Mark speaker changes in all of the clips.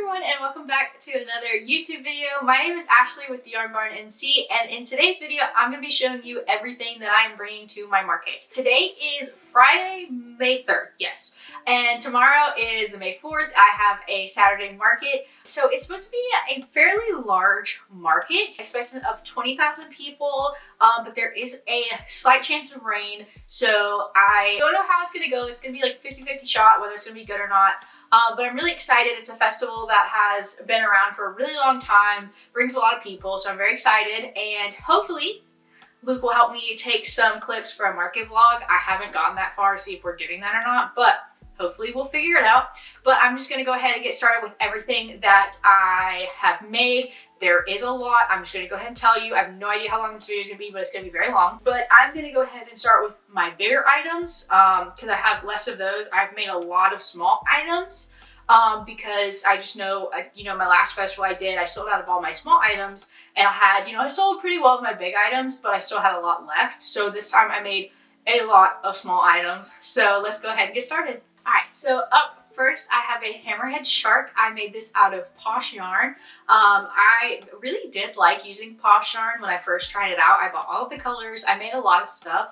Speaker 1: everyone, and welcome back to another YouTube video. My name is Ashley with the Yarn Barn NC, and in today's video I'm going to be showing you everything that I am bringing to my market. Today is Friday, May 3rd, yes, and tomorrow is the May 4th. I have a Saturday market, so it's supposed to be a fairly large market, expectation of 20,000 people, but there is a slight chance of rain, so I don't know how it's going to go. It's going to be like a 50-50 shot whether it's going to be good or not. But I'm really excited. It's a festival that has been around for a really long time, brings a lot of people, so I'm very excited, and hopefully Luke will help me take some clips for a market vlog. I haven't gotten that far to see if we're doing that or not, but hopefully we'll figure it out. But I'm just going to go ahead and get started with everything that I have made. There is a lot. I'm just going to go ahead and tell you. I have no idea how long this video is going to be, but it's going to be very long. But I'm going to go ahead and start with my bigger items because I have less of those. I've made a lot of small items because I just know, my last festival I sold out of all my small items, and I sold pretty well of my big items, but I still had a lot left. So this time I made a lot of small items. So let's go ahead and get started. All right, so up first, I have a hammerhead shark. I made this out of Posh yarn. I really did like using Posh yarn when I first tried it out. I bought all of the colors. I made a lot of stuff,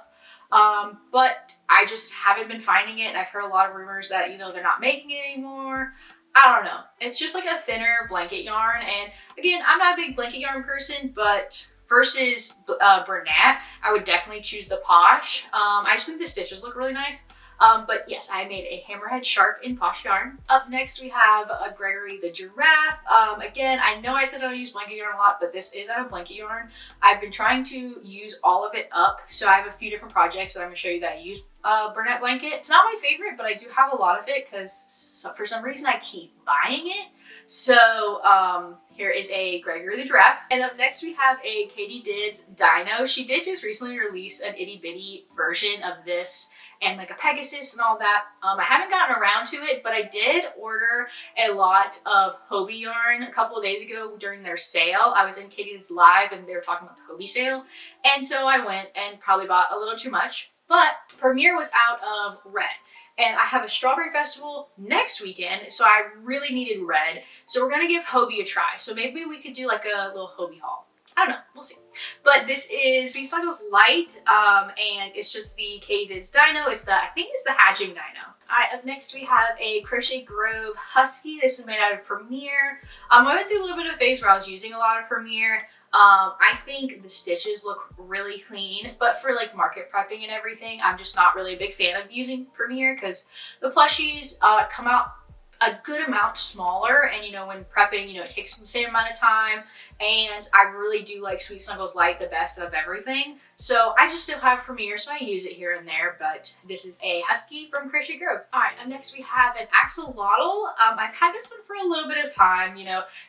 Speaker 1: but I just haven't been finding it. And I've heard a lot of rumors that, they're not making it anymore. I don't know. It's just like a thinner blanket yarn. And again, I'm not a big blanket yarn person, but versus Bernat, I would definitely choose the Posh. I just think the stitches look really nice. But yes, I made a hammerhead shark in Posh yarn. Up next, we have a Gregory the giraffe. Again, I know I said I don't use blanket yarn a lot, but this is out of blanket yarn. I've been trying to use all of it up, so I have a few different projects that I'm gonna show you that I use Bernat blanket. It's not my favorite, but I do have a lot of it because for some reason I keep buying it. So here is a Gregory the giraffe. And up next we have a Katie Did's Dino. She did just recently release an itty bitty version of this and like a Pegasus and all that. I haven't gotten around to it, but I did order a lot of Hobie yarn a couple of days ago during their sale. I was in Katie's live and they were talking about the Hobie sale. And so I went and probably bought a little too much, but Premiere was out of red. And I have a strawberry festival next weekend, so I really needed red. So we're gonna give Hobie a try. So maybe we could do like a little Hobie haul. I don't know, we'll see. But this is Sweet Snuggles Light, and it's just the Katie Did's Dino. I think it's the hatching dino. All right, up next we have a Crochet Grove Husky. This is made out of Premiere. I went through a little bit of a phase where I was using a lot of Premiere. I think the stitches look really clean, but for like market prepping and everything, I'm just not really a big fan of using Premiere because the plushies come out a good amount smaller, and when prepping, it takes the same amount of time, and I really do like Sweet Snuggles Light the best of everything. So I just still have Premiere, so I use it here and there, but this is a Husky from Crochet Grove. All right, up next we have an axolotl. I've had this one for a little bit of time.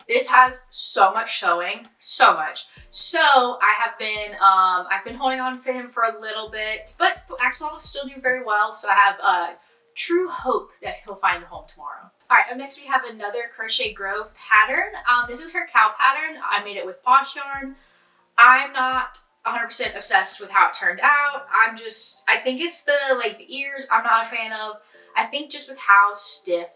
Speaker 1: This has so much showing, so much. So I have been, I've been holding on to him for a little bit, but axolotls still do very well, so I have true hope that he'll find a home tomorrow. All right, up next we have another Crochet Grove pattern. This is her cow pattern. I made it with Posh yarn. I'm not 100% obsessed with how it turned out. I think it's the ears I'm not a fan of. I think just with how stiff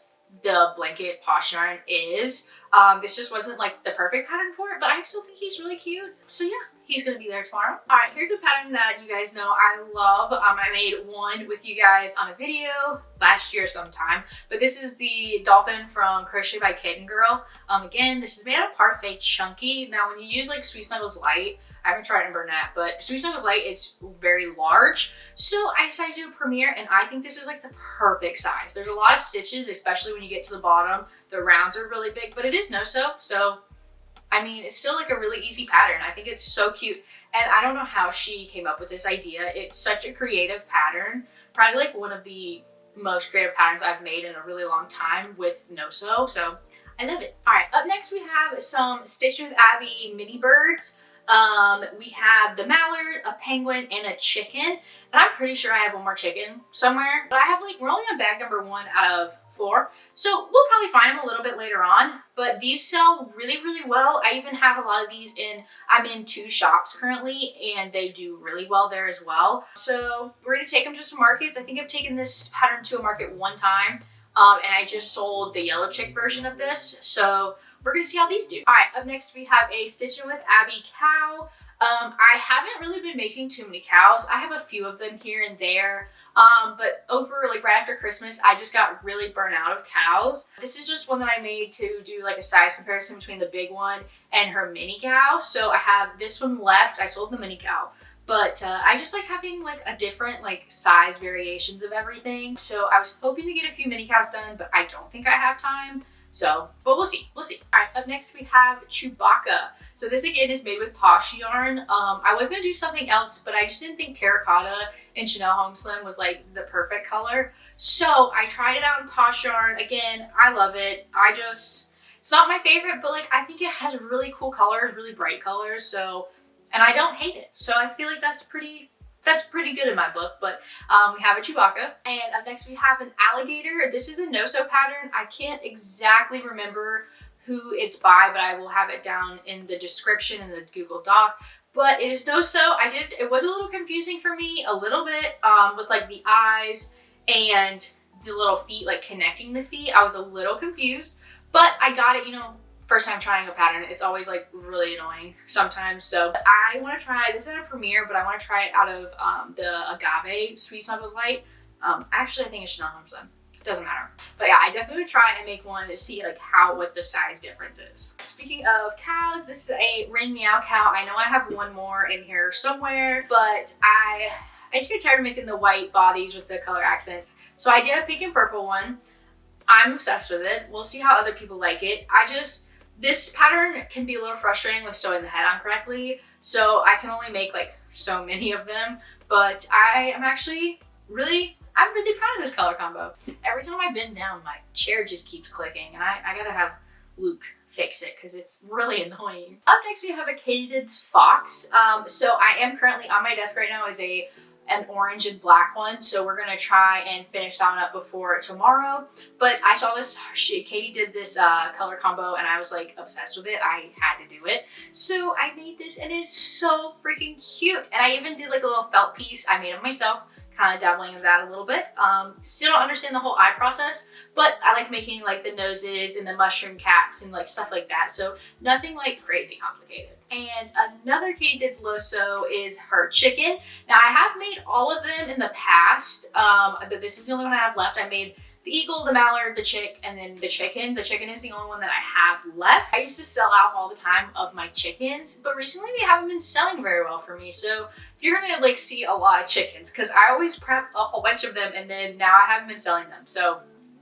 Speaker 1: the blanket Posh yarn is, this just wasn't like the perfect pattern for it, but I still think he's really cute. So yeah, he's gonna be there tomorrow. All right, here's a pattern that you guys know I love. I made one with you guys on a video last year sometime, but this is the dolphin from Crochet by Kitten Girl. Again, this is made out of Parfait Chunky. Now, when you use like Sweet Snuggles Light, I haven't tried it in Bernat, but Sweet Snuggles Light, it's very large. So I decided to do a Premiere, and I think this is like the perfect size. There's a lot of stitches, especially when you get to the bottom. The rounds are really big, but it is no-sew, so I mean, it's still like a really easy pattern. I think it's so cute. And I don't know how she came up with this idea. It's such a creative pattern. Probably like one of the most creative patterns I've made in a really long time with no-sew. So I love it. All right, up next we have some Stitch with Abby mini birds. We have the mallard, a penguin, and a chicken. And I'm pretty sure I have one more chicken somewhere. But we're only on bag number 1 out of 4. So we'll probably find them a little bit later on. But these sell really, really well. I even have a lot of these I'm in 2 shops currently, and they do really well there as well. So we're going to take them to some markets. I think I've taken this pattern to a market 1 time. and I just sold the yellow chick version of this. So we're gonna see how these do. All right, up next we have a Stitching with Abby cow. I haven't really been making too many cows. I have a few of them here and there. But over like right after Christmas, I just got really burnt out of cows. This is just one that I made to do like a size comparison between the big one and her mini cow. So I have this one left. I sold the mini cow, but I just like having like a different like size variations of everything. So I was hoping to get a few mini cows done, but I don't think I have time. So, but we'll see. All right, up next we have Chewbacca. So this again is made with Plushie yarn. I was gonna do something else, but I just didn't think terracotta and Chanel Home Slim was like the perfect color. So I tried it out in Posh yarn. Again, I love it. It's not my favorite, but like I think it has really cool colors, really bright colors. So, and I don't hate it. So I feel like that's pretty good in my book. But we have a Chewbacca. And up next we have an alligator. This is a no-sew pattern. I can't exactly remember who it's by, but I will have it down in the description in the Google Doc. But it is no-sew. It was a little confusing for me, a little bit, with like the eyes and the little feet, like connecting the feet. I was a little confused, but I got it, you know, first time trying a pattern. It's always like really annoying sometimes. So I want to try, this is a premiere, but I want to try it out of the Agave Sweet Snuggles Light. Actually, I think it's Chanel Home Slim. Doesn't matter. But yeah, I definitely would try and make one to see like what the size difference is. Speaking of cows, this is a Rin Meow cow. I know I have one more in here somewhere, but I just get tired of making the white bodies with the color accents. So I did a pink and purple one. I'm obsessed with it. We'll see how other people like it. This pattern can be a little frustrating with sewing the head on correctly. So I can only make like so many of them, but I'm really proud of this color combo. Every time I bend down, my chair just keeps clicking, and I gotta have Luke fix it because it's really annoying. Up next, we have a Katie's Fox. So I am currently on my desk right now is an orange and black one. So we're gonna try and finish that one up before tomorrow. But I saw this, Katie did this color combo, and I was like obsessed with it. I had to do it. So I made this, and it's so freaking cute. And I even did like a little felt piece. I made it myself. Kind of dabbling in that a little bit. Still don't understand the whole eye process, but I like making like the noses and the mushroom caps and like stuff like that. So nothing like crazy complicated. And another Katie's Loso is her chicken. Now I have made all of them in the past, but this is the only one I have left. I made the eagle, the mallard, the chick, and then the chicken. The chicken is the only one that I have left. I used to sell out all the time of my chickens, but recently they haven't been selling very well for me. So you're gonna like see a lot of chickens because I always prep a whole bunch of them, and then now I haven't been selling them. So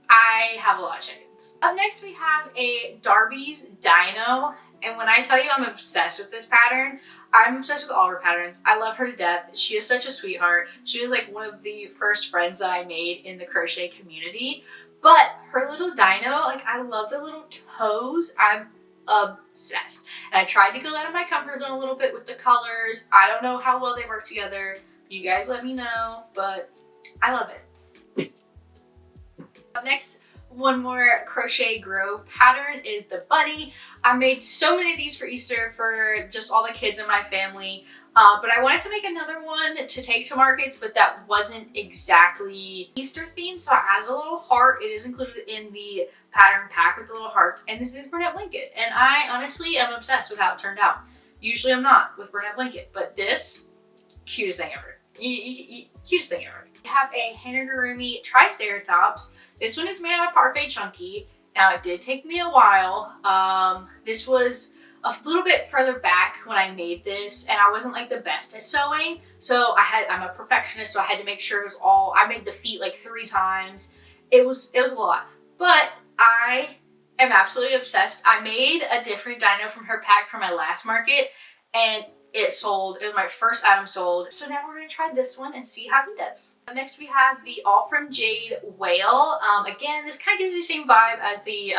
Speaker 1: I have a lot of chickens. Up next we have a Darby's Dino. And when I tell you I'm obsessed with this pattern, I'm obsessed with all her patterns. I love her to death. She is such a sweetheart. She was like one of the first friends that I made in the crochet community. But her little dino, like I love the little toes. I'm obsessed. And I tried to go out of my comfort zone a little bit with the colors. I don't know how well they work together. You guys let me know, but I love it. Up next, one more Crochet Grove pattern is the bunny. I made so many of these for Easter for just all the kids in my family, but I wanted to make another one to take to markets, but that wasn't exactly Easter themed, so I added a little heart. It is included in the pattern pack with the little heart, and this is Burnett Blanket, and I honestly am obsessed with how it turned out. Usually I'm not with Burnett Blanket, but this, cutest thing ever. Cutest thing ever. We have a Hanagurumi Triceratops. This one is made out of Parfait Chunky. Now it did take me a while. This was a little bit further back when I made this, and I wasn't like the best at sewing. So I'm a perfectionist, so I had to make sure it was all, I made the feet like 3 times. It was a lot, but I am absolutely obsessed. I made a different dino from her pack from my last market, and it sold. It was my first item sold. So now we're gonna try this one and see how he does. Next we have the All From Jade Whale. Again, this kind of gives me the same vibe as the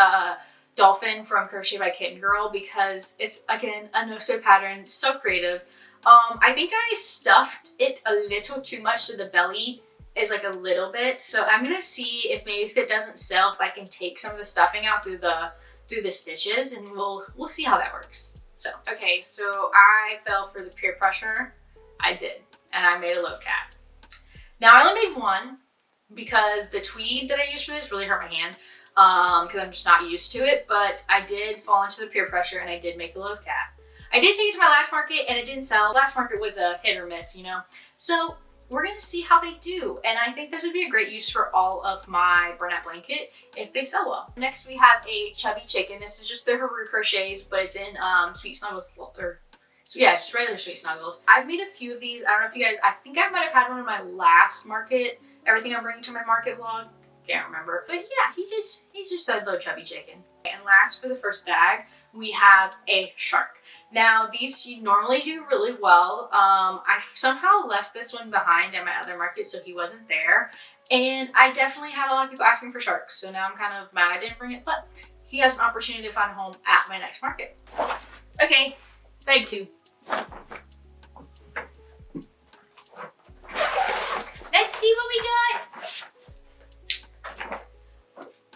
Speaker 1: dolphin from Crochet by Kitten Girl because it's, again, a no-sew pattern, so creative. I think I stuffed it a little too much, so the belly is like a little bit. So I'm gonna see if maybe if it doesn't sell, if I can take some of the stuffing out through the stitches, and we'll see how that works. So, okay, so I fell for the peer pressure. I did, and I made a love cat. Now I only made one, because the tweed that I used for this really hurt my hand because I'm just not used to it, but I did fall into the peer pressure and I did make a love cat. I did take it to my last market and it didn't sell. Last market was a hit or miss, you know? So we're gonna see how they do. And I think this would be a great use for all of my burlap blanket if they sell well. Next we have a chubby chicken. This is just the Haru crochets, but it's in Sweet Snuggles, just regular Sweet Snuggles. I've made a few of these. I don't know if you guys, I think I might have had one in my last market. Everything I'm bringing to my market vlog. Can't remember. But yeah, he's just a little chubby chicken. And last for the first bag, we have a shark. Now these you normally do really well. I somehow left this one behind at my other market, so he wasn't there. And I definitely had a lot of people asking for sharks, so now I'm kind of mad I didn't bring it, but he has an opportunity to find a home at my next market. Okay, bag 2. Let's see what we got.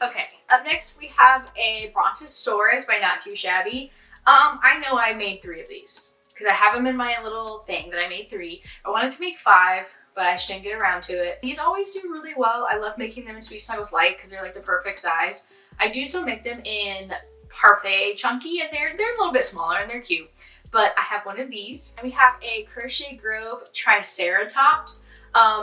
Speaker 1: Okay, up next we have a Brontosaurus by Not Too Shabby. I know I made 3 of these because I have them in my little thing that I made 3. I wanted to make 5, but I just didn't get around to it. These always do really well. I love making them in Sweet Snuggles Light because they're like the perfect size. I do still make them in Parfait Chunky, and they're a little bit smaller and they're cute. But I have one of these. And we have a Crochet Grove Triceratops.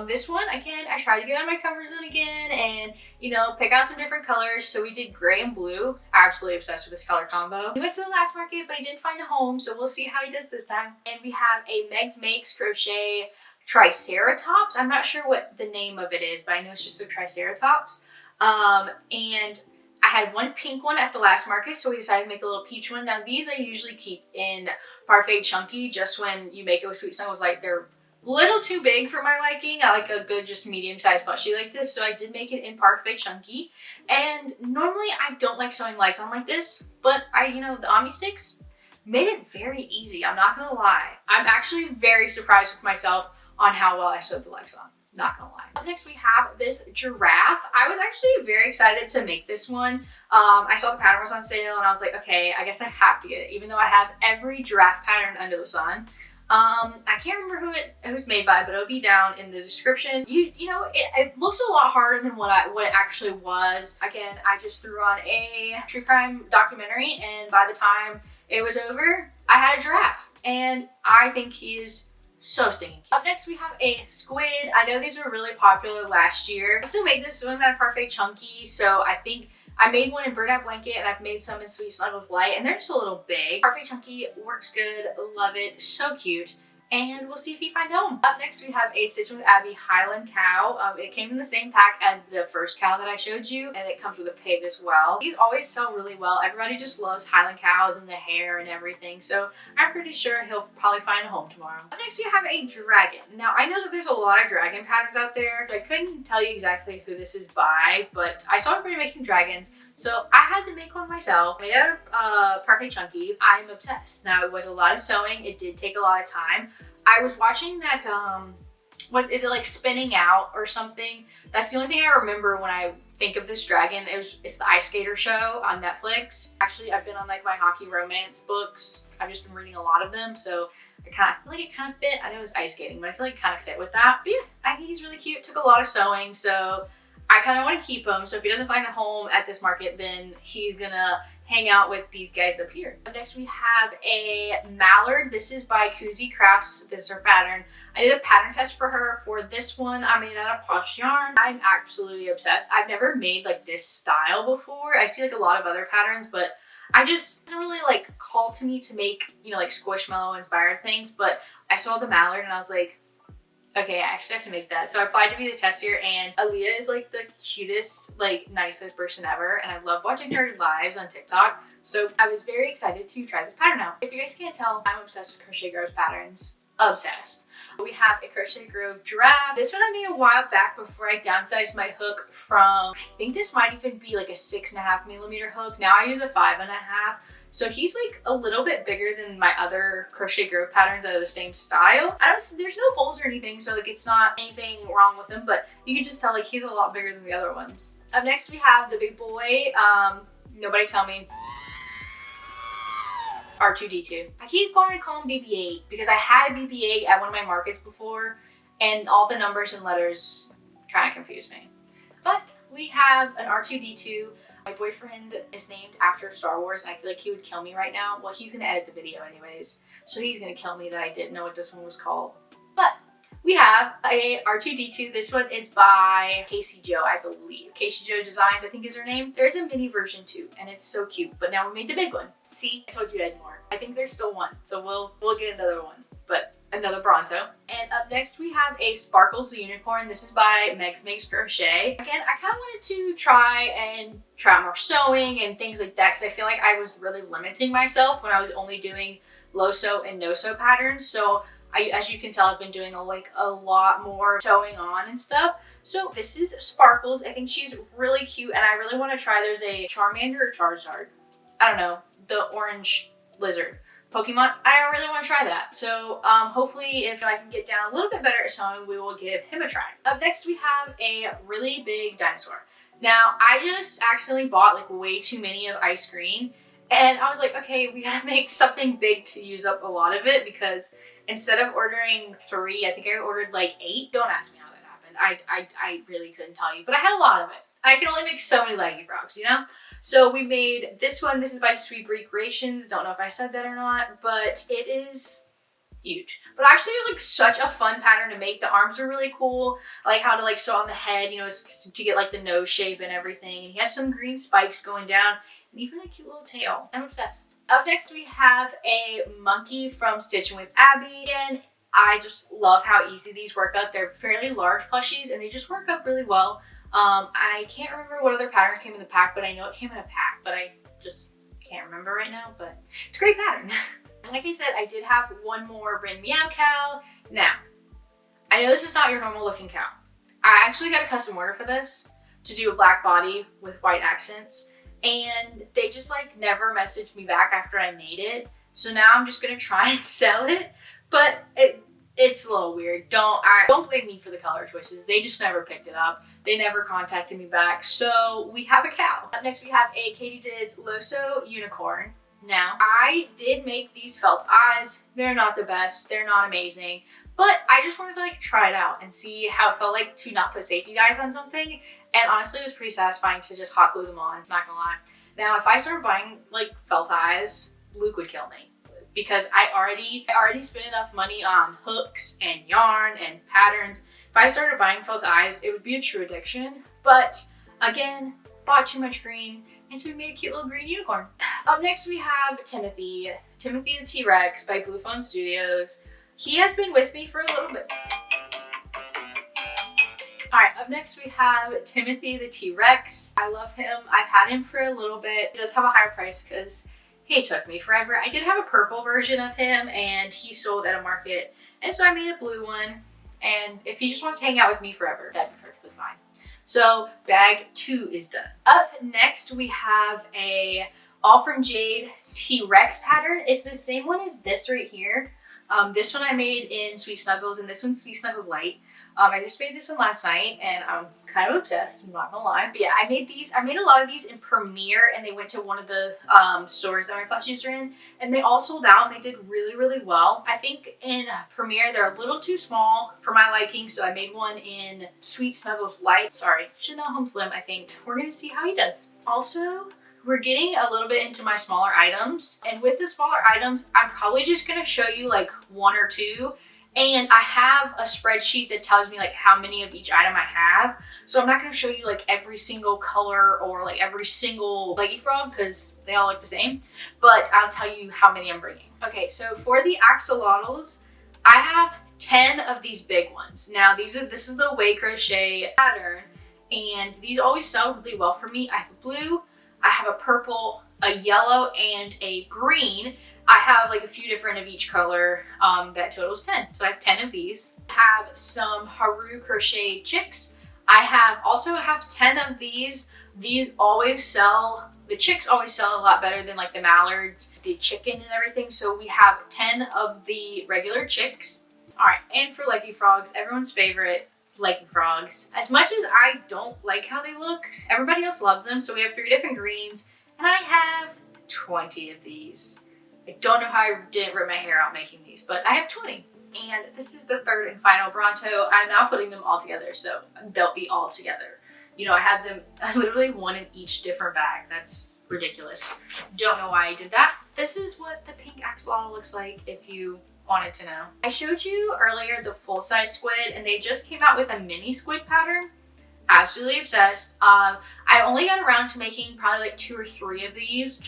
Speaker 1: This one, again, I tried to get out of my comfort zone again and, you know, pick out some different colors. So we did gray and blue. Absolutely obsessed with this color combo. He went to the last market, but he didn't find a home. So we'll see how he does this time. And we have a Meg's Makes Crochet Triceratops. I'm not sure what the name of it is, but I know it's just a Triceratops. And I had one pink one at the last market, so we decided to make a little peach one. Now these I usually keep in Parfait Chunky, just when you make it with Sweet Snuggles Light. They're a little too big for my liking. I like a good, just medium-sized plushie like this, so I did make it in Parfait Chunky. And normally I don't like sewing lights on like this, but the Omni Sticks made it very easy. I'm not gonna lie. I'm actually very surprised with myself on how well I sewed the legs on. Not gonna lie. Up next we have this giraffe. I was actually very excited to make this one. I saw the pattern was on sale and I was like, okay, I guess I have to get it, even though I have every giraffe pattern under the sun. I can't remember who it was made by, but it'll be down in the description. It looks a lot harder than what it actually was. Again, I just threw on a true crime documentary, and by the time it was over, I had a giraffe, and I think he is so stinking cute. Up next, we have a squid. I know these were really popular last year. I still made this one that Parfait Chunky, so I think I made one in Burlap Blanket and I've made some in Sweet Snuggles Light, and they're just a little big. Parfait Chunky works good, love it, so cute. And we'll see if he finds a home. Up next, we have a Stitch with Abby Highland cow. It came in the same pack as the first cow that I showed you, and it comes with a pig as well. These always sell really well. Everybody just loves Highland cows and the hair and everything, so I'm pretty sure he'll probably find a home tomorrow. Up next, we have a dragon. Now, I know that there's a lot of dragon patterns out there. I couldn't tell you exactly who this is by, but I saw everybody making dragons, so I had to make one myself. Made out of Parfait Chunky. I'm obsessed. Now, it was a lot of sewing. It did take a lot of time. I was watching that, is it like Spinning Out or something? That's the only thing I remember when I think of this dragon. It's the Ice Skater show on Netflix. Actually, I've been on like my hockey romance books. I've just been reading a lot of them, so I feel like it kind of fit. I know it was ice skating, but I feel like it kind of fit with that. But yeah, I think he's really cute. Took a lot of sewing, so I kind of want to keep him. So if he doesn't find a home at this market, then he's gonna hang out with these guys up here. Up next we have a Mallard. This is by Koozie Crafts. This is her pattern. I did a pattern test for her. For this one, I made it out of Posh yarn. I'm absolutely obsessed. I've never made like this style before. I see like a lot of other patterns, but it doesn't really like call to me to make, like Squishmallow inspired things, but I saw the Mallard and I was like, okay, I actually have to make that. So I applied to be the tester, and Aaliyah is like the cutest, like nicest person ever. And I love watching her lives on TikTok. So I was very excited to try this pattern out. If you guys can't tell, I'm obsessed with Crochet Grove's patterns. Obsessed. We have a Crochet Grove giraffe. This one I made a while back before I downsized my hook from, I think this might even be like a 6.5mm hook. Now I use a 5.5. So he's like a little bit bigger than my other Crochet Grove patterns that are the same style. There's no holes or anything, so like it's not anything wrong with him, but you can just tell like he's a lot bigger than the other ones. Up next we have the big boy. Nobody tell me. R2-D2. I keep wanting to call him BB-8 because I had a BB-8 at one of my markets before, and all the numbers and letters kind of confused me. But we have an R2-D2. My boyfriend is named after Star Wars, and I feel like he would kill me right now. Well, he's gonna edit the video anyways, so he's gonna kill me that I didn't know what this one was called. But we have a R2-D2. This one is by Casey Joe, I believe. Casey Joe Designs, I think is her name. There's a mini version too, and it's so cute. But now we made the big one. See, I told you I had more. I think there's still one, so we'll get another one. But another Bronto. And up next we have a Sparkles Unicorn. This is by Megs Makes Crochet. Again, I kind of wanted to try more sewing and things like that because I feel like I was really limiting myself when I was only doing low sew and no sew patterns. So as you can tell, I've been doing a lot more sewing on and stuff. So this is Sparkles. I think she's really cute and I really want to try. There's a Charmander or Charizard. I don't know, the orange lizard Pokemon. I really want to try that. So hopefully if I can get down a little bit better at sewing, we will give him a try. Up next we have a really big dinosaur. Now I just accidentally bought like way too many of ice green and I was like, okay, we gotta make something big to use up a lot of it because instead of ordering 3, I think I ordered like 8. Don't ask me how that happened. I really couldn't tell you, but I had a lot of it. I can only make so many leggy frogs, you know? So we made this one. This is by Sweet Brie Creations. Don't know if I said that or not, but it is huge. But actually it was like such a fun pattern to make. The arms are really cool. I like how to like sew on the head, you know, to get like the nose shape and everything. And he has some green spikes going down and even a cute little tail. I'm obsessed. Up next we have a monkey from Stitching with Abby. And I just love how easy these work out. They're fairly large plushies and they just work out really well. I can't remember what other patterns came in the pack, but I know it came in a pack, but I just can't remember right now, but it's a great pattern. Like I said, I did have one more Rin Meow Cow. Now, I know this is not your normal looking cow. I actually got a custom order for this to do a black body with white accents, and they just like never messaged me back after I made it. So now I'm just gonna try and sell it, but it's a little weird. Don't blame me for the color choices. They just never picked it up. They never contacted me back. So we have a cow. Up next we have a Katie's Loso Unicorn. Now I did make these felt eyes. They're not the best. They're not amazing. But I just wanted to like try it out and see how it felt like to not put safety dyes on something. And honestly it was pretty satisfying to just hot glue them on, not gonna lie. Now if I started buying like felt eyes, Luke would kill me. Because I already spent enough money on hooks and yarn and patterns. If I started buying felt eyes, it would be a true addiction. But again, bought too much green, and so we made a cute little green unicorn. Up next we have Timothy the T-Rex by Blue Phone Studios. He has been with me for a little bit. Alright, up next we have Timothy the T-Rex. I love him. I've had him for a little bit. He does have a higher price because he took me forever. I did have a purple version of him and he sold at a market. And so I made a blue one. And if he just wants to hang out with me forever, that'd be perfectly fine. So bag 2 is done. Up next, we have a All From Jade T-Rex pattern. It's the same one as this right here. This one I made in Sweet Snuggles and this one's Sweet Snuggles Light. I just made this one last night and I'm kind of obsessed, I'm not gonna lie. But yeah, I made a lot of these in Premiere and they went to one of the stores that my plushies are in and they all sold out and they did really, really well. I think in Premiere they're a little too small for my liking, so I made one in Sweet Snuggles Light. Sorry, Chanel Home Slim, I think. We're gonna see how he does. Also, we're getting a little bit into my smaller items, and with the smaller items, I'm probably just gonna show you like 1 or 2. And I have a spreadsheet that tells me like how many of each item I have. So I'm not going to show you like every single color or like every single leggy frog because they all look the same. But I'll tell you how many I'm bringing. Okay, so for the axolotls, I have 10 of these big ones. Now this is the Way Crochet pattern and these always sell really well for me. I have a blue, I have a purple, a yellow, and a green. I have like a few different of each color that totals 10. So I have 10 of these. I have some Haru Crochet chicks. I also have 10 of these. These always sell, the chicks always sell a lot better than like the mallards, the chicken and everything. So we have 10 of the regular chicks. All right, and for leggy frogs, everyone's favorite, leggy frogs. As much as I don't like how they look, everybody else loves them. So we have 3 different greens and I have 20 of these. I don't know how I didn't rip my hair out making these, but I have 20. And this is the 3rd and final Bronto. I'm now putting them all together, so they'll be all together. You know, I had them, I literally one in each different bag. That's ridiculous. Don't know why I did that. This is what the pink axolotl looks like if you wanted to know. I showed you earlier the full-size squid, and they just came out with a mini squid pattern. Absolutely obsessed. I only got around to making probably like 2 or 3 of these.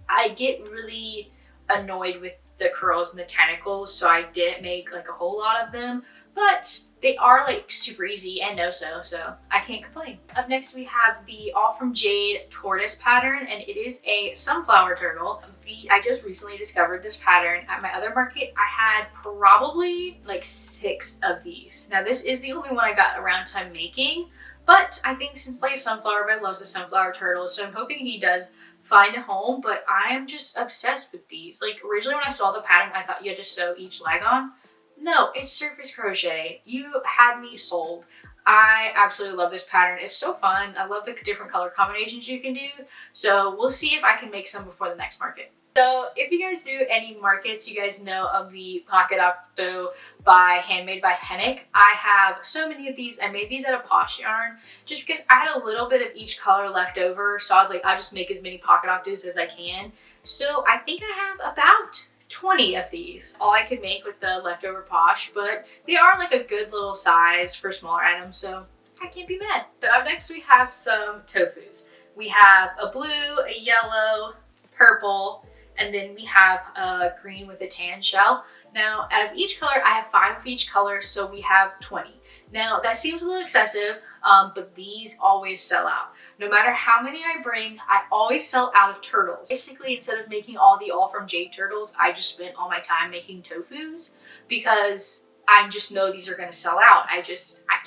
Speaker 1: I get really annoyed with the curls and the tentacles, so I didn't make like a whole lot of them, but they are like super easy and no-sew, so I can't complain. Up next we have the All From Jade tortoise pattern, and it is a sunflower turtle. I just recently discovered this pattern. At my other market, I had probably like 6 of these. Now this is the only one I got around time making, but I think since like Sunflower Bed loves the sunflower turtle, so I'm hoping he does find a home. But I am just obsessed with these. Like originally when I saw the pattern, I thought you had to sew each leg on. No, it's surface crochet. You had me sold. I absolutely love this pattern. It's so fun. I love the different color combinations you can do. So we'll see if I can make some before the next market. So if you guys do any markets, you guys know of the Pocket Octo Handmade by Hennick. I have so many of these. I made these out of Posh yarn just because I had a little bit of each color left over. So I was like, I'll just make as many Pocket Octos as I can. So I think I have about 20 of these. All I could make with the leftover Posh, but they are like a good little size for smaller items, so I can't be mad. So up next we have some Tofus. We have a blue, a yellow, purple, and then we have a green with a tan shell. Now, out of each color, I have 5 of each color, so we have 20. Now, that seems a little excessive, but these always sell out. No matter how many I bring, I always sell out of turtles. Basically, instead of making all the All From Jade turtles, I just spent all my time making Tofus because I just know these are going to sell out. I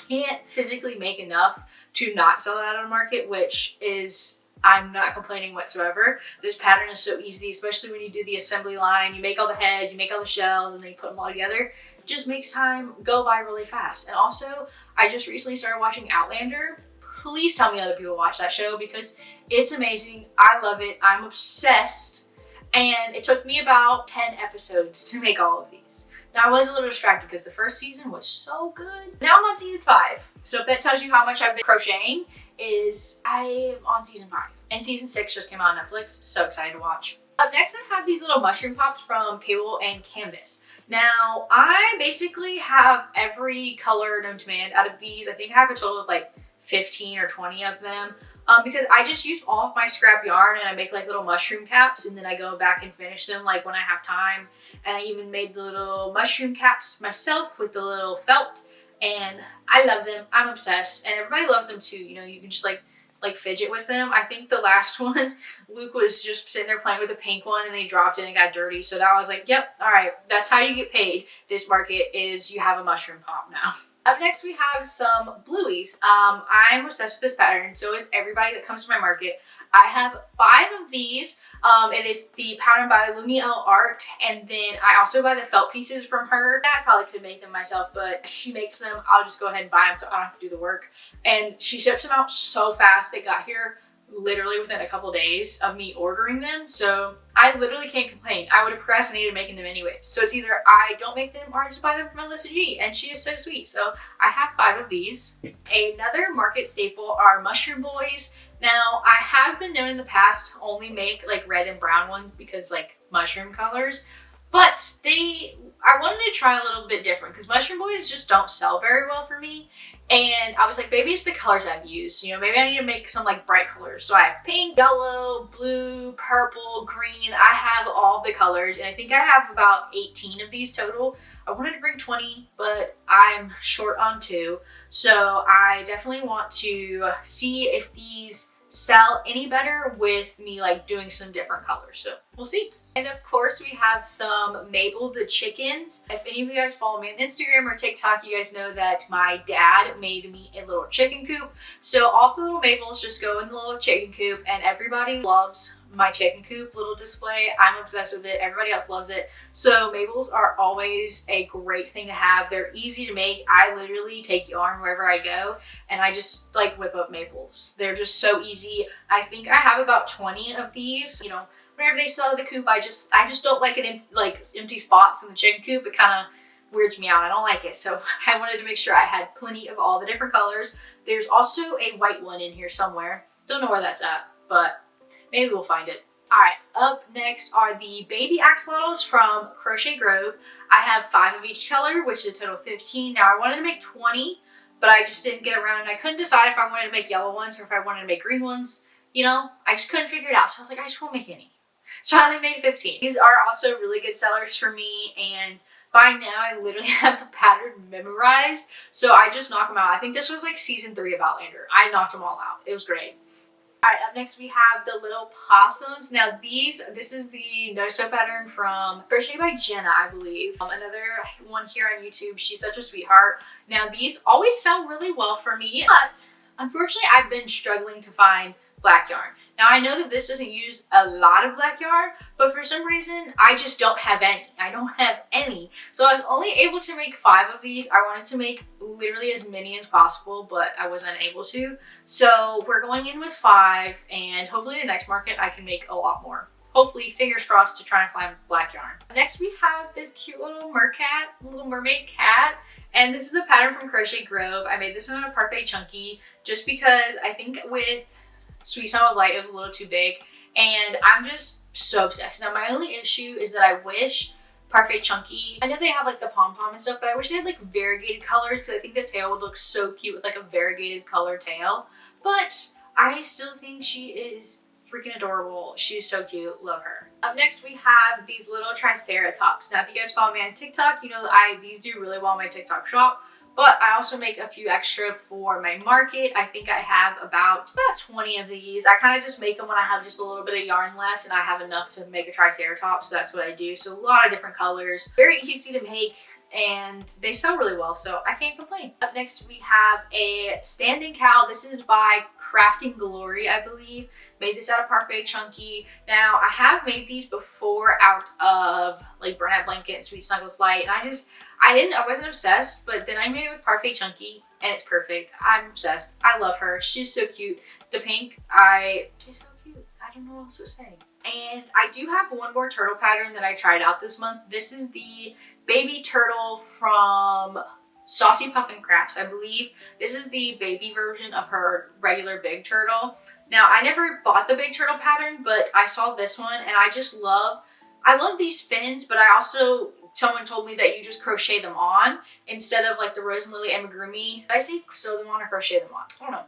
Speaker 1: can't physically make enough to not sell out on a market, which is... I'm not complaining whatsoever. This pattern is so easy, especially when you do the assembly line. You make all the heads, you make all the shells, and then you put them all together. It just makes time go by really fast. And also, I just recently started watching Outlander. Please tell me other people watch that show because it's amazing. I love it. I'm obsessed. And it took me about 10 episodes to make all of these. Now, I was a little distracted because the first season was so good. Now I'm on season 5. So if that tells you how much I've been crocheting, I'm on season 5. And season 6 just came out on Netflix. So excited to watch. Up next, I have these little mushroom pops from Cable and Canvas. Now, I basically have every color known to man out of these. I think I have a total of like 15 or 20 of them. Because I just use all of my scrap yarn and I make like little mushroom caps, and then I go back and finish them like when I have time. And I even made the little mushroom caps myself with the little felt, and I love them. I'm obsessed, and everybody loves them too. You know, you can just like fidget with them. I think the last one, Luke was just sitting there playing with a pink one and they dropped it and it got dirty. So that was like, yep, all right, that's how you get paid. This market is you have a mushroom pop now. Up next, we have some blueies. I'm obsessed with this pattern, and so is everybody that comes to my market. I have 5 of these. It is the pattern by Lumia Art, and then I also buy the felt pieces from her. I probably could make them myself, but she makes them. I'll just go ahead and buy them so I don't have to do the work. And she ships them out so fast. They got here literally within a couple days of me ordering them, so I literally can't complain. I would have procrastinated making them anyways. So it's either I don't make them or I just buy them from Melissa G, and she is so sweet. So I have 5 of these. Another market staple are mushroom boys. Now, I have been known in the past to only make like red and brown ones because like mushroom colors, but I wanted to try a little bit different because mushroom boys just don't sell very well for me. And I was like, maybe it's the colors I've used. You know, maybe I need to make some like bright colors. So I have pink, yellow, blue, purple, green. I have all the colors, and I think I have about 18 of these total. I wanted to bring 20, but I'm short on 2. So I definitely want to see if these sell any better with me like doing some different colors. So we'll see. And of course, we have some Mabel the chickens. If any of you guys follow me on Instagram or TikTok, you guys know that my dad made me a little chicken coop. So all the little Mabels just go in the little chicken coop, and everybody loves my chicken coop little display. I'm obsessed with it. Everybody else loves it. So Mabels are always a great thing to have. They're easy to make. I literally take yarn wherever I go, and I just like whip up Mabels. They're just so easy. I think I have about 20 of these. You know, whenever they sell the coop, I just don't like empty spots in the chicken coop. It kind of weirds me out. I don't like it. So I wanted to make sure I had plenty of all the different colors. There's also a white one in here somewhere. Don't know where that's at, but maybe we'll find it. All right, up next are the baby axolotls from Crochet Grove. I have 5 of each color, which is a total of 15. Now I wanted to make 20, but I just didn't get around, and I couldn't decide if I wanted to make yellow ones or if I wanted to make green ones. You know, I just couldn't figure it out. So I was like, I just won't make any. So I only made 15. These are also really good sellers for me, and by now I literally have the pattern memorized. So I just knock them out. I think this was like season 3 of Outlander. I knocked them all out. It was great. All right, up next we have the little possums. Now this is the no-sew pattern from Crochet by Jenna, I believe. Another one here on YouTube. She's such a sweetheart. Now these always sell really well for me, but unfortunately I've been struggling to find black yarn. Now I know that this doesn't use a lot of black yarn, but for some reason I just don't have any. I don't have any. So I was only able to make 5 of these. I wanted to make literally as many as possible, but I was unable to. So we're going in with 5, and hopefully the next market I can make a lot more. Hopefully, fingers crossed, to try and find black yarn. Next we have this cute little mermaid cat. And this is a pattern from Crochet Grove. I made this one in a Parfait Chunky just because I think with Sweet Snuggles Light, it was a little too big, and I'm just so obsessed. Now, my only issue is that I wish Parfait Chunky, I know they have like the pom-pom and stuff, but I wish they had like variegated colors because I think the tail would look so cute with like a variegated color tail. But I still think she is freaking adorable. She's so cute. Love her. Up next, we have these little Triceratops. Now, if you guys follow me on TikTok, you know these do really well in my TikTok shop. But I also make a few extra for my market. I think I have about 20 of these. I kind of just make them when I have just a little bit of yarn left and I have enough to make a Triceratops, so that's what I do. So a lot of different colors. Very easy to make, and they sell really well, so I can't complain. Up next, we have a standing cow. This is by Crafting Glory, I believe. Made this out of Parfait Chunky. Now, I have made these before out of like Burnout Blanket and Sweet Snuggles Light, and I wasn't obsessed, but then I made it with Parfait Chunky, and it's perfect. I'm obsessed. I love her. She's so cute. The pink, she's so cute. I don't know what else to say. And I do have one more turtle pattern that I tried out this month. This is the baby turtle from Saucy Puffin Crafts, I believe. This is the baby version of her regular big turtle. Now, I never bought the big turtle pattern, but I saw this one, and I love these fins, but someone told me that you just crochet them on instead of like the Rose and Lily amigurumi. Did I say sew them on or crochet them on? I don't know.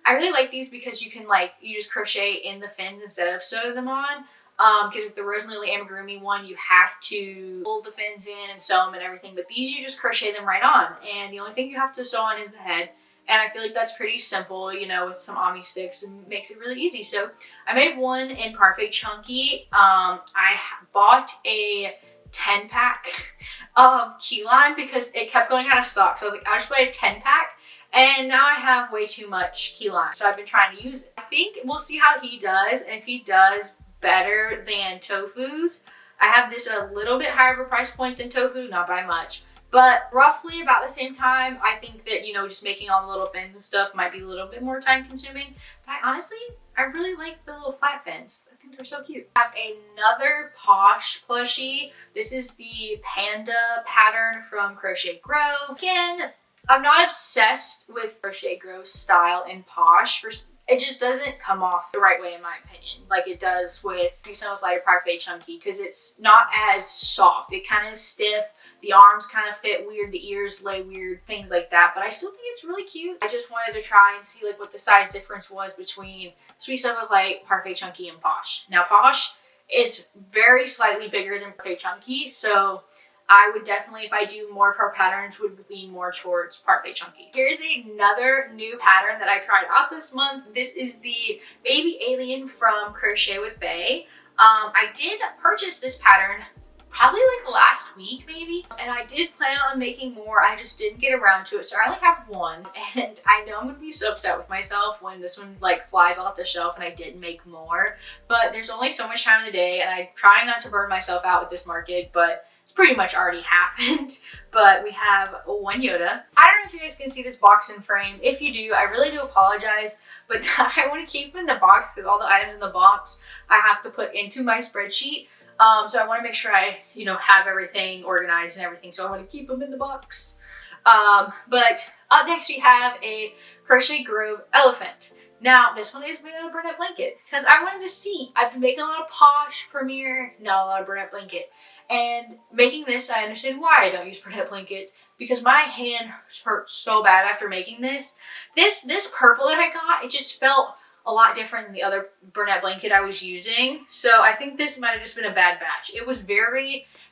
Speaker 1: I really like these because you can you just crochet in the fins instead of sew them on. Because with the Rose and Lily amigurumi one, you have to fold the fins in and sew them and everything. But these, you just crochet them right on. And the only thing you have to sew on is the head. And I feel like that's pretty simple, you know, with some Ami sticks, and makes it really easy. So I made one in Parfait Chunky. I bought a 10-pack of key lime because it kept going out of stock. So I was like, I'll just buy a 10-pack. And now I have way too much key lime. So I've been trying to use it. I think we'll see how he does. And if he does better than Tofu's, I have this at a little bit higher of a price point than Tofu, not by much. But roughly about the same time, I think that, you know, just making all the little fins and stuff might be a little bit more time consuming. But I really like the little flat fins. I think they're so cute. I have another Posh plushie. This is the panda pattern from Crochet Grove. Again, I'm not obsessed with Crochet Grove style in Posh. It just doesn't come off the right way in my opinion, like it does with Sweet Snuggles Light or Parfait Chunky, because it's not as soft. It kind of is stiff. The arms kind of fit weird, the ears lay weird, things like that. But I still think it's really cute. I just wanted to try and see like what the size difference was between Sweet Snuggles Light, Parfait Chunky, and Posh. Now Posh is very slightly bigger than Parfait Chunky, so I would definitely, if I do more of her patterns, would lean more towards Parfait Chunky. Here's another new pattern that I tried out this month. This is the Baby Alien from Crochet with Bay. I did purchase this pattern probably like last week maybe, and I did plan on making more. I just didn't get around to it, so I only have one, and I know I'm gonna be so upset with myself when this one like flies off the shelf and I didn't make more. But there's only so much time in the day, and I try not to burn myself out with this market, but it's pretty much already happened. But we have one Yoda. I don't know if you guys can see this box and frame. If you do, I really do apologize, but I want to keep in the box because all the items in the box I have to put into my spreadsheet. So I want to make sure I, have everything organized and everything. So I want to keep them in the box. But up next we have a Crochet Grove elephant. Now this one is made out of burlap blanket because I wanted to see. I've been making a lot of posh, premiere, not a lot of burlap blanket. And making this, I understand why I don't use burlap blanket because my hand hurt so bad after making this. This purple that I got, it just felt a lot different than the other burlap blanket I was using. So I think this might have just been a bad batch. It was had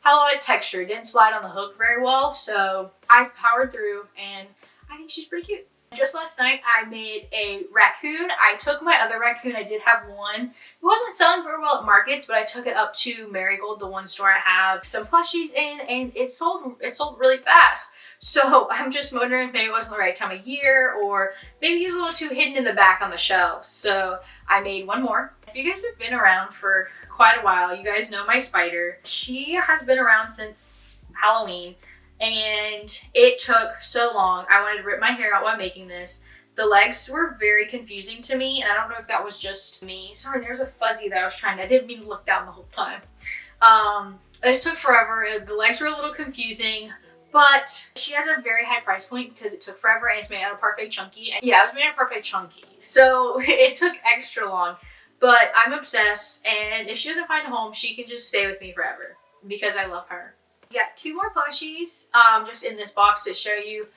Speaker 1: a lot of texture. It didn't slide on the hook very well. So I powered through and I think she's pretty cute. Just last night, I made a raccoon. I took my other raccoon. I did have one. It wasn't selling very well at markets, but I took it up to Marigold, the one store I have some plushies in, and it sold really fast. So I'm just wondering if maybe it wasn't the right time of year, or maybe he was a little too hidden in the back on the shelves. So I made one more. If you guys have been around for quite a while, you guys know my spider. She has been around since Halloween. And it took so long. I wanted to rip my hair out while making this. The legs were very confusing to me, and I don't know if that was just me. Sorry, there's a fuzzy that I was I didn't mean to look down the whole time. This took forever. The legs were a little confusing, but she has a very high price point because it took forever and it's made out of Parfait Chunky. And yeah, it was made out of Parfait Chunky. So it took extra long, but I'm obsessed. And if she doesn't find a home, she can just stay with me forever because I love her. We got two more plushies just in this box to show you.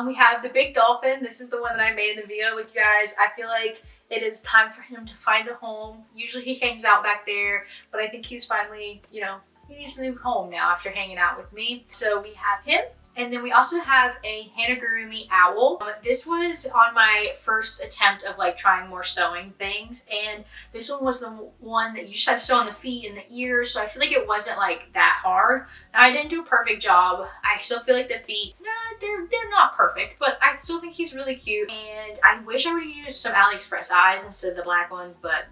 Speaker 1: We have the big dolphin. This is the one that I made in the video with you guys. I feel like it is time for him to find a home. Usually he hangs out back there, but I think he's finally, he needs a new home now after hanging out with me. So we have him. And then we also have a Hanagurumi owl. This was on my first attempt of trying more sewing things. And this one was the one that you just had to sew on the feet and the ears. So I feel like it wasn't that hard. Now I didn't do a perfect job. I still feel like the feet, they're not perfect, but I still think he's really cute. And I wish I would have used some AliExpress eyes instead of the black ones, but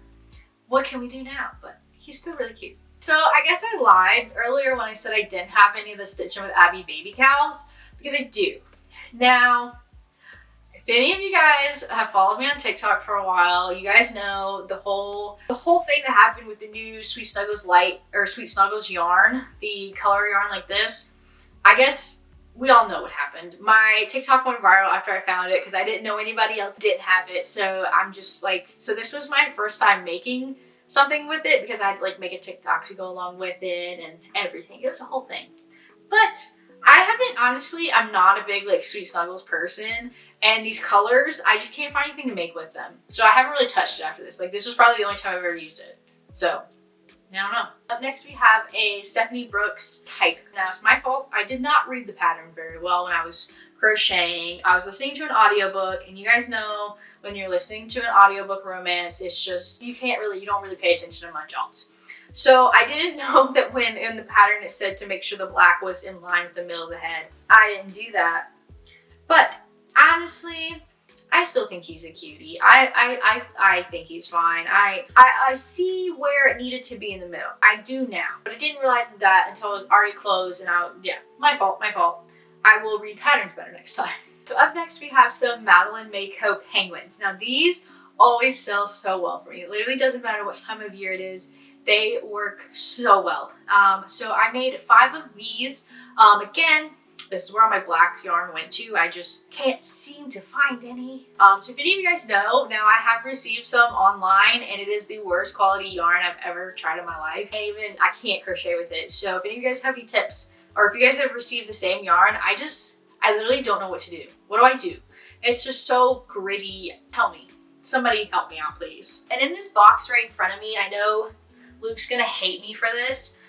Speaker 1: what can we do now? But he's still really cute. So I guess I lied earlier when I said I didn't have any of the Stitching with Abby baby cows, because I do. Now, if any of you guys have followed me on TikTok for a while, you guys know the whole thing that happened with the new Sweet Snuggles Sweet Snuggles yarn, the color yarn like this. I guess we all know what happened. My TikTok went viral after I found it because I didn't know anybody else didn't have it. So I'm just so this was my first time making something with it because I had to make a TikTok to go along with it and everything. It was a whole thing. But I'm not a big Sweet Snuggles person, and these colors, I just can't find anything to make with them. So I haven't really touched it after this. This was probably the only time I've ever used it. So, I don't know. Up next we have a Stephanie Brooks tiger. Now it's my fault. I did not read the pattern very well when I was crocheting. I was listening to an audiobook, and you guys know when you're listening to an audiobook romance, it's just, you don't really pay attention to much else. So I didn't know that when in the pattern it said to make sure the black was in line with the middle of the head. I didn't do that. But honestly, I still think he's a cutie. I think he's fine. I see where it needed to be in the middle. I do now. But I didn't realize that until it was already closed, and my fault. I will read patterns better next time. So up next we have some Madeline May Cope penguins. Now these always sell so well for me. It literally doesn't matter what time of year it is. They work so well. So I made 5 of these. Again, this is where all my black yarn went to. I just can't seem to find any. So if any of you guys know, now I have received some online, and it is the worst quality yarn I've ever tried in my life. And even I can't crochet with it. So if any of you guys have any tips, or if you guys have received the same yarn, I literally don't know what to do. What do I do? It's just so gritty. Tell me. Somebody help me out, please. And in this box right in front of me, I know Luke's gonna hate me for this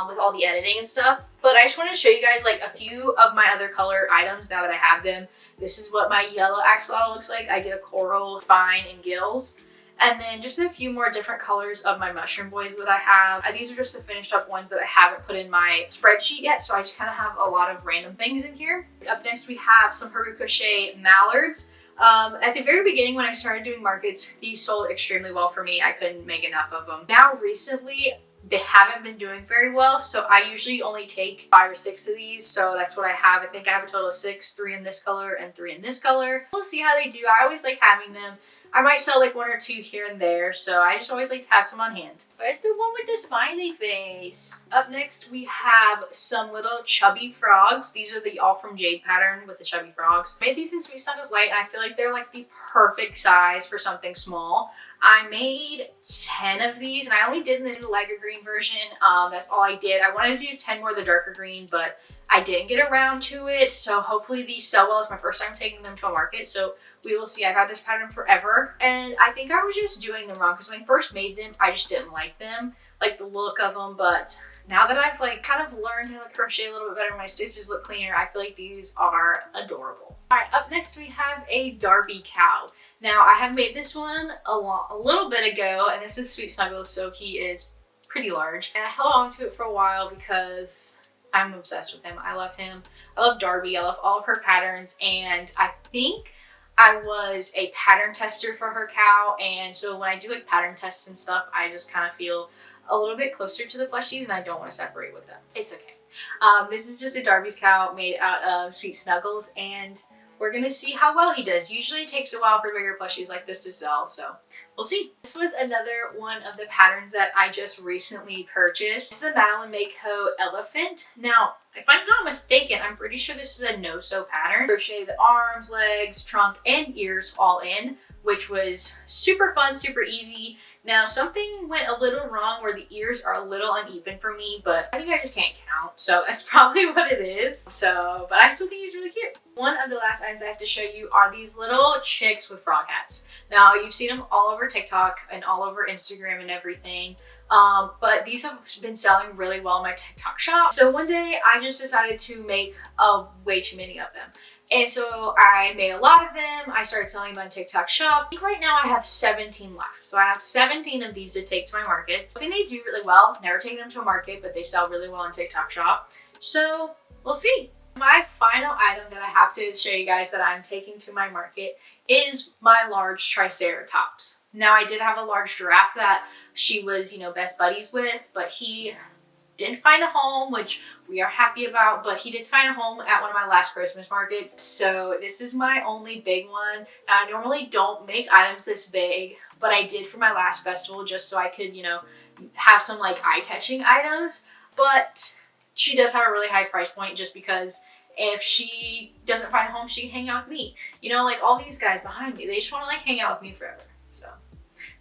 Speaker 1: with all the editing and stuff, but I just want to show you guys a few of my other color items now that I have them. This is what my yellow axolotl looks like. I did a coral spine and gills. And then just a few more different colors of my mushroom boys that I have. These are just the finished up ones that I haven't put in my spreadsheet yet, so I just kind of have a lot of random things in here. Up next we have some Herbie Crochet mallards. At the very beginning when I started doing markets, these sold extremely well for me. I couldn't make enough of them. Now recently, they haven't been doing very well, so I usually only take 5 or 6 of these, so that's what I have. I think I have a total of 6, 3 in this color and 3 in this color. We'll see how they do. I always like having them. I might sell like 1 or 2 here and there, so I just always like to have some on hand. Where's the one with the smiley face? Up next, we have some little chubby frogs. These are the All From Jade pattern with the chubby frogs. I made these in Sweet Snuggles Light, and I feel like they're like the perfect size for something small. I made 10 of these, and I only did this in the lighter green version. That's all I did. I wanted to do 10 more of the darker green, but I didn't get around to it, so hopefully these sell well. It's my first time taking them to a market, so we will see. I've had this pattern forever, and I think I was just doing them wrong, because when I first made them, I just didn't like them, like the look of them, but now that I've like kind of learned how to crochet a little bit better, my stitches look cleaner, I feel like these are adorable. All right, up next we have a Derby cow. Now, I have made this one a little bit ago, and this is Sweet Snuggles, so he is pretty large, and I held on to it for a while because I'm obsessed with him. I love him. I love Darby. I love all of her patterns, and I think I was a pattern tester for her cow, and so when I do like pattern tests and stuff, I just kind of feel a little bit closer to the plushies, and I don't want to separate with them. It's okay. This is just a Darby's cow made out of Sweet Snuggles, and we're gonna see how well he does. Usually it takes a while for bigger plushies like this to sell, so we'll see. This was another one of the patterns that I just recently purchased. It's the Madeline Mayco Elephant. Now, if I'm not mistaken, I'm pretty sure this is a no-sew pattern. Crochet the arms, legs, trunk, and ears all in, which was super fun, super easy. Now, something went a little wrong where the ears are a little uneven for me, but I think I just can't count, so that's probably what it is. So, but I still think he's really cute. One of the last items I have to show you are these little chicks with frog hats. Now, you've seen them all over TikTok and all over Instagram and everything, but these have been selling really well in my TikTok shop. So one day, I just decided to make way too many of them. And so I made a lot of them. I started selling them on TikTok shop. I think right now I have 17 left. So I have 17 of these to take to my markets. I think they do really well. Never taken them to a market, but they sell really well on TikTok shop. So we'll see. My final item that I have to show you guys that I'm taking to my market is my large Triceratops. Now, I did have a large giraffe that she was, best buddies with, but he didn't find a home, which we are happy about, but he did find a home at one of my last Christmas markets. So this is my only big one. I normally don't make items this big, but I did for my last festival just so I could, have some like eye-catching items. But she does have a really high price point just because if she doesn't find a home, she can hang out with me. Like all these guys behind me, they just want to like hang out with me forever. So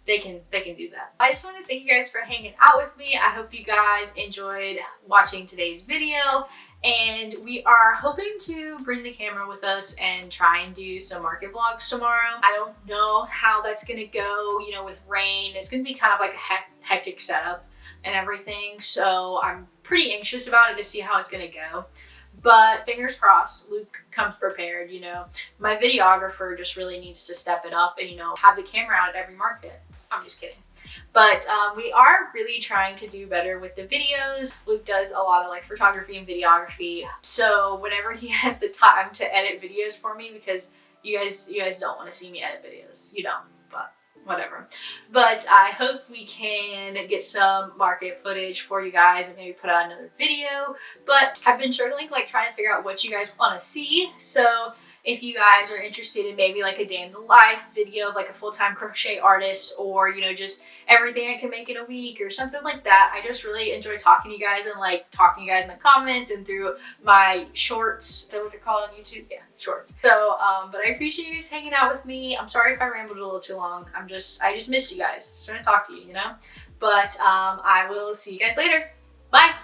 Speaker 1: they can do that. I just want to thank you guys for hanging out with me. I hope you guys enjoyed watching today's video, and we are hoping to bring the camera with us and try and do some market vlogs tomorrow. I don't know how that's gonna go, with rain. It's gonna be kind of like a hectic setup and everything, so I'm pretty anxious about it to see how it's gonna go. But fingers crossed, Luke comes prepared, My videographer just really needs to step it up and, have the camera out at every market. I'm just kidding. But we are really trying to do better with the videos. Luke does a lot of like photography and videography. So whenever he has the time to edit videos for me, because you guys don't want to see me edit videos. You don't, but whatever. But I hope we can get some market footage for you guys and maybe put out another video. But I've been struggling like trying to figure out what you guys want to see. So if you guys are interested in maybe like a day in the life video of like a full-time crochet artist, or just everything I can make in a week or something like that. I just really enjoy talking to you guys and like talking to you guys in the comments and through my shorts. Is that what they're called on YouTube? Yeah, shorts. So but I appreciate you guys hanging out with me. I'm sorry if I rambled a little too long. I just missed you guys. Just want to talk to you, But I will see you guys later. Bye.